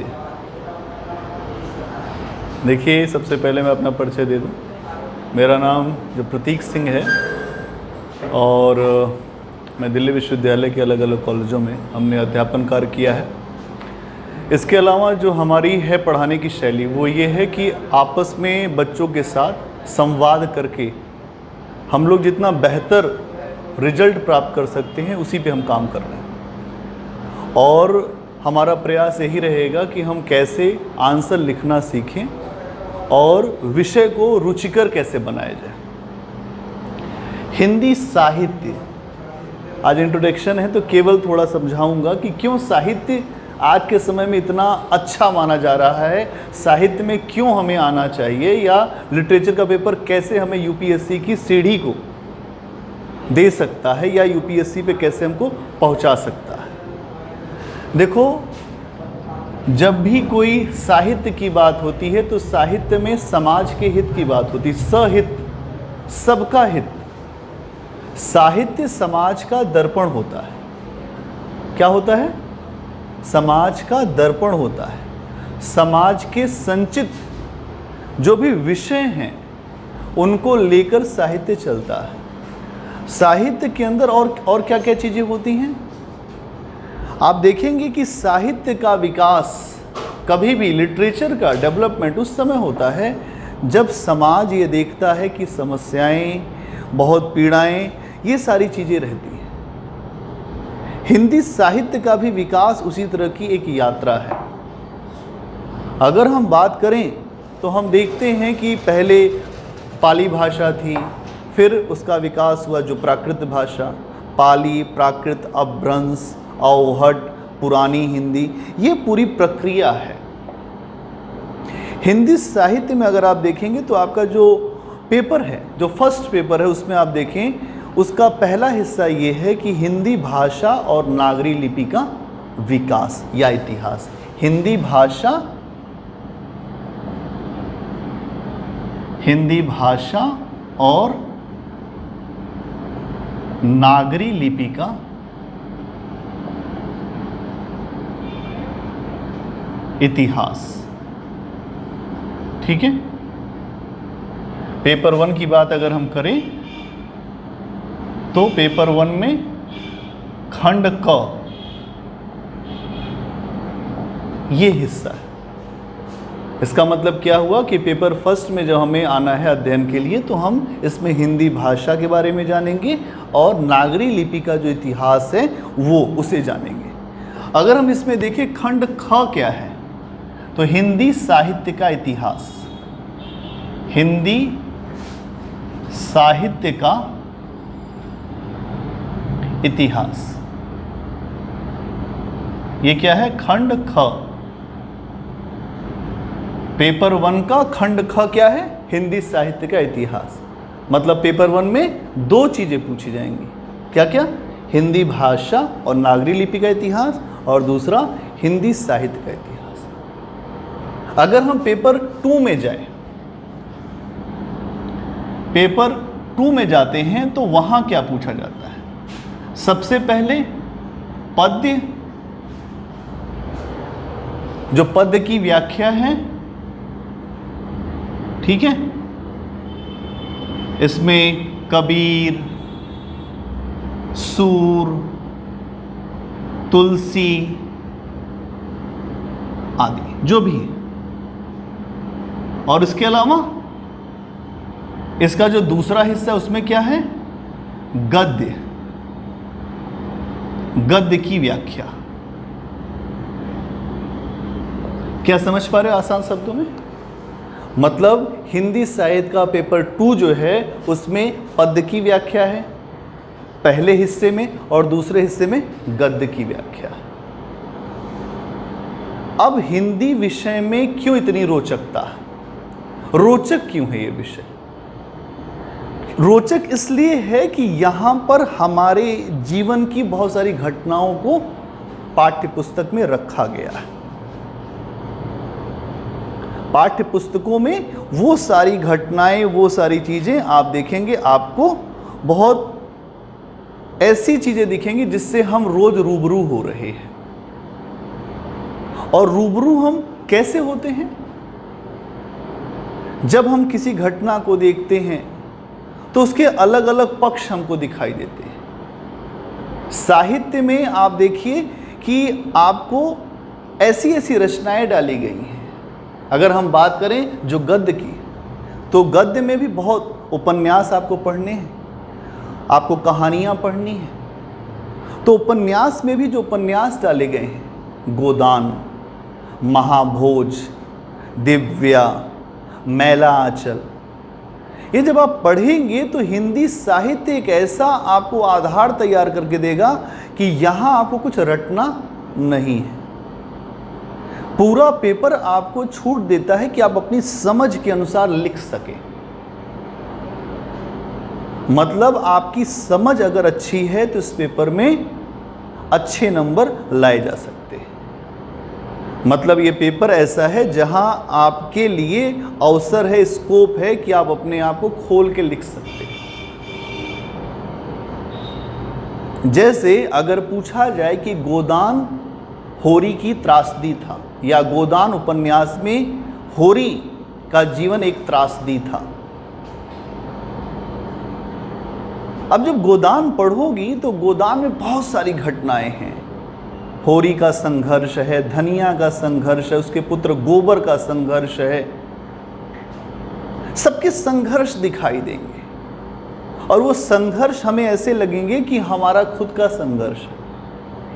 साहित्य। देखिए, सबसे पहले मैं अपना परिचय दे दूं। मेरा नाम जो प्रतीक सिंह है और मैं दिल्ली विश्वविद्यालय के अलग अलग कॉलेजों में हमने अध्यापन कार्य किया है। इसके अलावा जो हमारी है पढ़ाने की शैली वो ये है कि आपस में बच्चों के साथ संवाद करके हम लोग जितना बेहतर रिजल्ट प्राप्त कर सकते हैं उसी पे हम काम कर रहे हैं। और हमारा प्रयास यही रहेगा कि हम कैसे आंसर लिखना सीखें और विषय को रुचिकर कैसे बनाया जाए। हिंदी साहित्य, आज इंट्रोडक्शन है तो केवल थोड़ा समझाऊंगा कि क्यों साहित्य आज के समय में इतना अच्छा माना जा रहा है, साहित्य में क्यों हमें आना चाहिए, या लिटरेचर का पेपर कैसे हमें यूपीएससी की सीढ़ी को दे सकता है या यूपीएससी पे कैसे हमको पहुंचा सकता है। देखो, जब भी कोई साहित्य की बात होती है तो साहित्य में समाज के हित की बात होती है, सहित, सबका हित। साहित्य समाज का दर्पण होता है। क्या होता है? समाज का दर्पण होता है। समाज के संचित जो भी विषय हैं उनको लेकर साहित्य चलता है। साहित्य के अंदर और क्या क्या चीज़ें होती हैं? आप देखेंगे कि साहित्य का विकास, कभी भी लिटरेचर का डेवलपमेंट उस समय होता है जब समाज ये देखता है कि समस्याएं, बहुत पीड़ाएं, ये सारी चीज़ें रहती हैं। हिंदी साहित्य का भी विकास उसी तरह की एक यात्रा है। अगर हम बात करें तो हम देखते हैं कि पहले पाली भाषा थी, फिर उसका विकास हुआ जो प्राकृत भाषा, पाली, प्राकृत, अपभ्रंश, अवहट, पुरानी हिंदी, ये पूरी प्रक्रिया है। हिंदी साहित्य में अगर आप देखेंगे तो आपका जो पेपर है, जो फर्स्ट पेपर है, उसमें आप देखें उसका पहला हिस्सा ये है कि हिंदी भाषा और नागरी लिपि का विकास या इतिहास। हिंदी भाषा और नागरी लिपि का इतिहास। ठीक है, पेपर 1 की बात अगर हम करें तो पेपर 1 में खंड क ये हिस्सा है। इसका मतलब क्या हुआ कि पेपर फर्स्ट में जब हमें आना है अध्ययन के लिए तो हम इसमें हिंदी भाषा के बारे में जानेंगे और नागरी लिपि का जो इतिहास है वो उसे जानेंगे। अगर हम इसमें देखें खंड ख क्या है तो हिंदी साहित्य का इतिहास। हिंदी साहित्य का इतिहास, ये क्या है? खंड ख। पेपर 1 का खंड ख क्या है? हिंदी साहित्य का इतिहास। मतलब पेपर 1 में 2 चीज़ें पूछी जाएंगी। क्या क्या? हिंदी भाषा और नागरी लिपि का इतिहास और दूसरा हिंदी साहित्य का इतिहास। अगर हम पेपर 2 में जाएं, पेपर 2 में जाते हैं तो वहाँ क्या पूछा जाता है? सबसे पहले पद्य, जो पद्य की व्याख्या है। ठीक है, इसमें कबीर, सूर, तुलसी आदि जो भी है। और इसके अलावा इसका जो दूसरा हिस्सा उसमें क्या है? गद्य, गद्य की व्याख्या। क्या समझ पा रहे हो आसान शब्दों में? मतलब हिंदी साहित्य का पेपर 2 जो है उसमें पद्य की व्याख्या है पहले हिस्से में और दूसरे हिस्से में गद्य की व्याख्या। अब हिंदी विषय में क्यों इतनी रोचकता है? रोचक क्यों है ये विषय? रोचक इसलिए है कि यहाँ पर हमारे जीवन की बहुत सारी घटनाओं को पाठ्य पुस्तक में रखा गया है। पाठ्य पुस्तकों में वो सारी घटनाएं, वो सारी चीज़ें आप देखेंगे, आपको बहुत ऐसी चीज़ें दिखेंगी जिससे हम रोज रूबरू हो रहे हैं। और रूबरू हम कैसे होते हैं? जब हम किसी घटना को देखते हैं तो उसके अलग अलग पक्ष हमको दिखाई देते हैं। साहित्य में आप देखिए कि आपको ऐसी ऐसी रचनाएं डाली गई हैं। अगर हम बात करें जो गद्य की, तो गद्य में भी बहुत उपन्यास आपको पढ़ने हैं, आपको कहानियां पढ़नी हैं। तो उपन्यास में भी जो उपन्यास डाले गए हैं, गोदान, महाभोज, दिव्या, मैला आंचल, ये जब आप पढ़ेंगे तो हिंदी साहित्य एक ऐसा आपको आधार तैयार करके देगा कि यहाँ आपको कुछ रटना नहीं है। पूरा पेपर आपको छूट देता है कि आप अपनी समझ के अनुसार लिख सकें। मतलब आपकी समझ अगर अच्छी है तो इस पेपर में अच्छे नंबर लाए जा सकते हैं। मतलब ये पेपर ऐसा है जहां आपके लिए अवसर है, स्कोप है कि आप अपने आप को खोल के लिख सकते हैं। जैसे अगर पूछा जाए कि गोदान होरी की त्रासदी था, या गोदान उपन्यास में होरी का जीवन एक त्रासदी था। अब जब गोदान पढ़ोगी तो गोदान में बहुत सारी घटनाएं हैं। होरी का संघर्ष है, धनिया का संघर्ष है, उसके पुत्र गोबर का संघर्ष है, सबके संघर्ष दिखाई देंगे और वो संघर्ष हमें ऐसे लगेंगे कि हमारा खुद का संघर्ष है।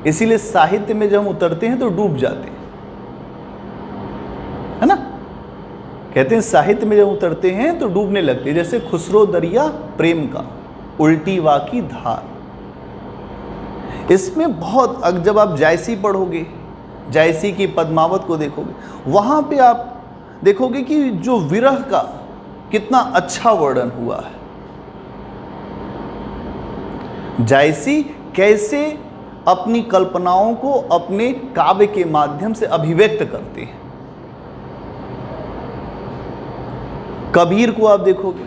इसीलिए साहित्य में जब हम उतरते हैं तो डूब जाते हैं, है ना? कहते हैं साहित्य में जब उतरते हैं तो डूबने लगते हैं। जैसे खुसरो दरिया प्रेम का, उल्टी वाकी धार, इसमें बहुत, जब आप जायसी पढ़ोगे, जायसी की पद्मावत को देखोगे, वहां पे आप देखोगे कि जो विरह का कितना अच्छा वर्णन हुआ है। जायसी कैसे अपनी कल्पनाओं को अपने काव्य के माध्यम से अभिव्यक्त करते हैं। कबीर को आप देखोगे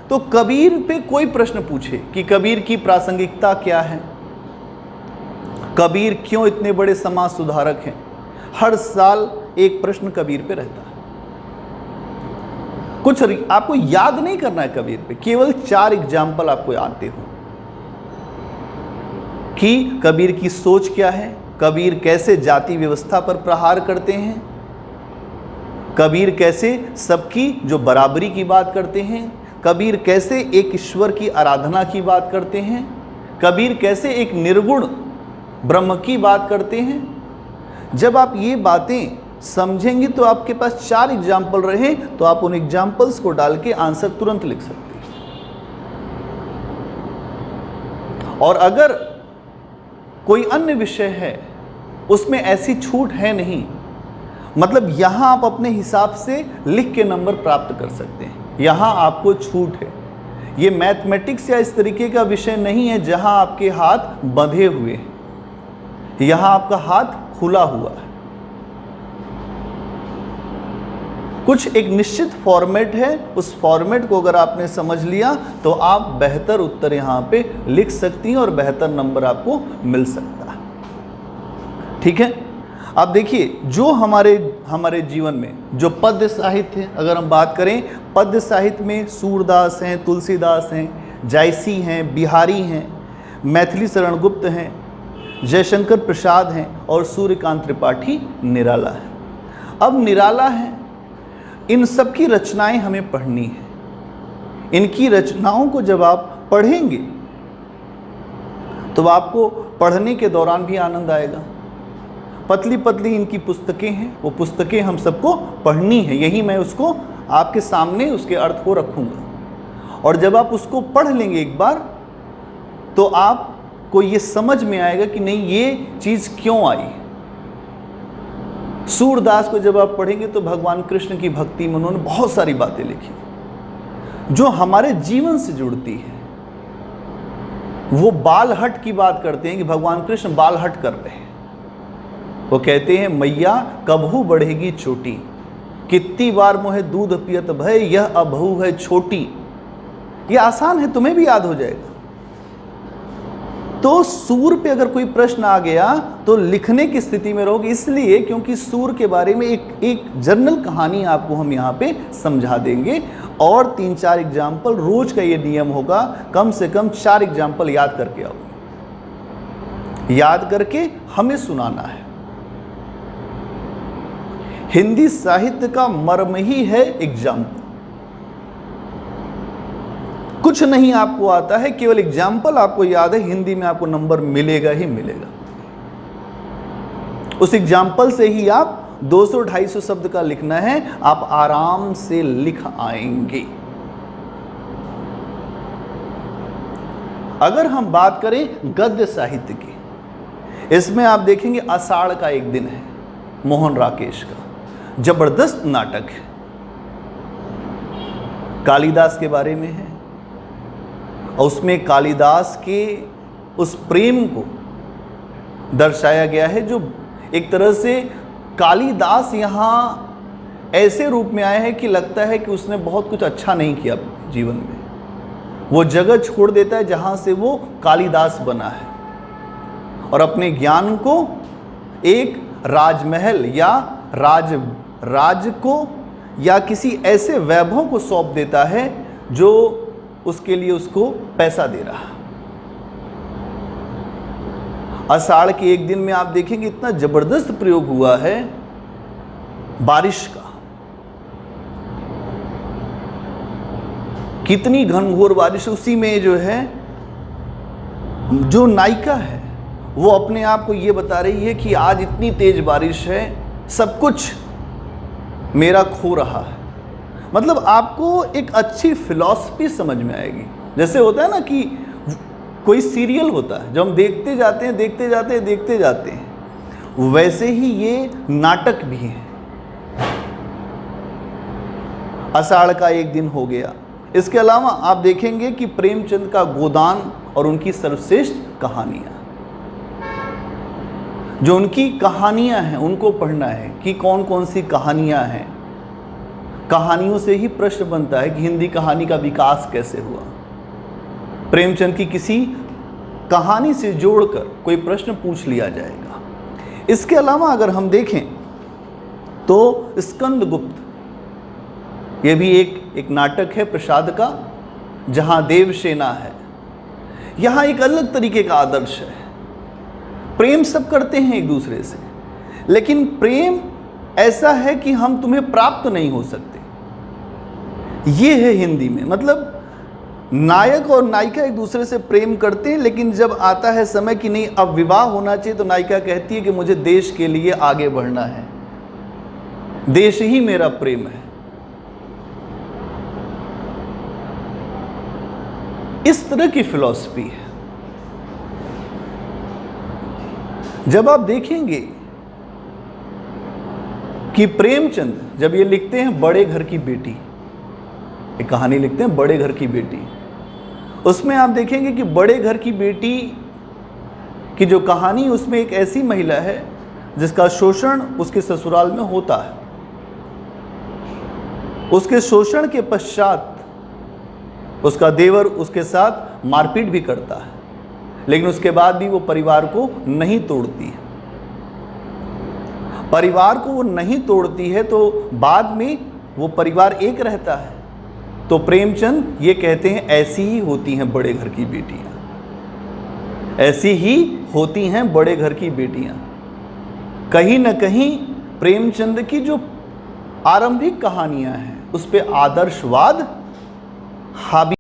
तो कबीर पे कोई प्रश्न पूछे कि कबीर की प्रासंगिकता क्या है, कबीर क्यों इतने बड़े समाज सुधारक हैं, हर साल एक प्रश्न कबीर पे रहता है। कुछ आपको याद नहीं करना है कबीर पे, केवल 4 एग्जाम्पल आपको आते हो कि कबीर की सोच क्या है, कबीर कैसे जाति व्यवस्था पर प्रहार करते हैं, कबीर कैसे सबकी जो बराबरी की बात करते हैं, कबीर कैसे एक ईश्वर की आराधना की बात करते हैं, कबीर कैसे एक निर्गुण ब्रह्म की बात करते हैं। जब आप ये बातें समझेंगे तो आपके पास 4 एग्जाम्पल रहे तो आप उन एग्जाम्पल्स को डाल के आंसर तुरंत लिख सकते हैं। और अगर कोई अन्य विषय है उसमें ऐसी छूट है नहीं, मतलब यहां आप अपने हिसाब से लिख के नंबर प्राप्त कर सकते हैं, यहां आपको छूट है। ये मैथमेटिक्स या इस तरीके का विषय नहीं है जहां आपके हाथ बंधे हुए हैं, यहां आपका हाथ खुला हुआ है। कुछ एक निश्चित फॉर्मेट है, उस फॉर्मेट को अगर आपने समझ लिया तो आप बेहतर उत्तर यहां पे लिख सकती हैं और बेहतर नंबर आपको मिल सकता है। ठीक है, अब देखिए जो हमारे जीवन में जो पद्य साहित्य है, अगर हम बात करें पद्य साहित्य में सूरदास हैं, तुलसीदास हैं, जायसी हैं, बिहारी हैं, मैथिली शरण गुप्त हैं, जयशंकर प्रसाद हैं और सूर्यकांत त्रिपाठी निराला है। अब निराला है, इन सब की रचनाएं हमें पढ़नी है। इनकी रचनाओं को जब आप पढ़ेंगे तो आपको पढ़ने के दौरान भी आनंद आएगा। पतली पतली इनकी पुस्तकें हैं, वो पुस्तकें हम सबको पढ़नी है, यही मैं उसको आपके सामने उसके अर्थ को रखूंगा। और जब आप उसको पढ़ लेंगे एक बार तो आपको ये समझ में आएगा कि नहीं ये चीज़ क्यों आई। सूरदास को जब आप पढ़ेंगे तो भगवान कृष्ण की भक्ति में उन्होंने बहुत सारी बातें लिखी जो हमारे जीवन से जुड़ती है। वो बालहट की बात करते हैं कि भगवान कृष्ण बालहट कर रहे हैं। वो कहते हैं मैया कबहू बढ़ेगी चोटी, कितनी बार मोहे दूध पियत भय, यह अबहू है छोटी। ये आसान है, तुम्हें भी याद हो जाएगा। तो सूर पे अगर कोई प्रश्न आ गया तो लिखने की स्थिति में रहोगे, इसलिए क्योंकि सूर के बारे में एक जर्नल कहानी आपको हम यहाँ पे समझा देंगे और 3-4 एग्जाम्पल, रोज का ये नियम होगा, कम से कम 4 एग्जाम्पल याद करके आओ, याद करके हमें सुनाना है। हिंदी साहित्य का मर्म ही है एग्जाम्पल। कुछ नहीं आपको आता है, केवल एग्जाम्पल आपको याद है, हिंदी में आपको नंबर मिलेगा ही मिलेगा। उस एग्जाम्पल से ही आप 200-250 शब्द का लिखना है, आप आराम से लिख आएंगे। अगर हम बात करें गद्य साहित्य की, इसमें आप देखेंगे आषाढ़ का एक दिन है, मोहन राकेश का जबरदस्त नाटक है, कालिदास के बारे में है और उसमें कालिदास के उस प्रेम को दर्शाया गया है जो एक तरह से कालिदास यहाँ ऐसे रूप में आए हैं कि लगता है कि उसने बहुत कुछ अच्छा नहीं किया जीवन में, वो जगह छोड़ देता है जहाँ से वो कालिदास बना है और अपने ज्ञान को एक राजमहल या राज को या किसी ऐसे वैभव को सौंप देता है जो उसके लिए उसको पैसा दे रहा है। आषाढ़ के एक दिन में आप देखेंगे इतना जबरदस्त प्रयोग हुआ है बारिश का, कितनी घनघोर बारिश। उसी में जो है जो नायिका है वो अपने आप को ये बता रही है कि आज इतनी तेज बारिश है, सब कुछ मेरा खो रहा है। मतलब आपको एक अच्छी फिलॉसफी समझ में आएगी। जैसे होता है ना कि कोई सीरियल होता है जो हम देखते जाते हैं, वैसे ही ये नाटक भी है। आषाढ़ का एक दिन हो गया। इसके अलावा आप देखेंगे कि प्रेमचंद का गोदान और उनकी सर्वश्रेष्ठ कहानियाँ, जो उनकी कहानियाँ हैं उनको पढ़ना है कि कौन कौन सी कहानियाँ हैं। कहानियों से ही प्रश्न बनता है कि हिंदी कहानी का विकास कैसे हुआ। प्रेमचंद की किसी कहानी से जोड़कर कोई प्रश्न पूछ लिया जाएगा। इसके अलावा अगर हम देखें तो स्कंदगुप्त, ये भी एक नाटक है प्रसाद का, जहाँ देवसेना है। यहाँ एक अलग तरीके का आदर्श है। प्रेम सब करते हैं एक दूसरे से, लेकिन प्रेम ऐसा है कि हम तुम्हें प्राप्त नहीं हो सकते। ये है हिंदी में, मतलब नायक और नायिका एक दूसरे से प्रेम करते हैं, लेकिन जब आता है समय कि नहीं अब विवाह होना चाहिए, तो नायिका कहती है कि मुझे देश के लिए आगे बढ़ना है, देश ही मेरा प्रेम है। इस तरह की फिलॉसफी है। जब आप देखेंगे कि प्रेमचंद जब ये लिखते हैं बड़े घर की बेटी, एक कहानी लिखते हैं बड़े घर की बेटी, उसमें आप देखेंगे कि बड़े घर की बेटी की जो कहानी, उसमें एक ऐसी महिला है जिसका शोषण उसके ससुराल में होता है। उसके शोषण के पश्चात उसका देवर उसके साथ मारपीट भी करता है, लेकिन उसके बाद भी वो परिवार को नहीं तोड़ती है। परिवार को वो नहीं तोड़ती है तो बाद में वो परिवार एक रहता है। तो प्रेमचंद ये कहते हैं ऐसी ही होती हैं बड़े घर की बेटियां, ऐसी ही होती हैं बड़े घर की बेटियां। कहीं ना कहीं प्रेमचंद की जो आरंभिक कहानियां हैं उस पे आदर्शवाद हावी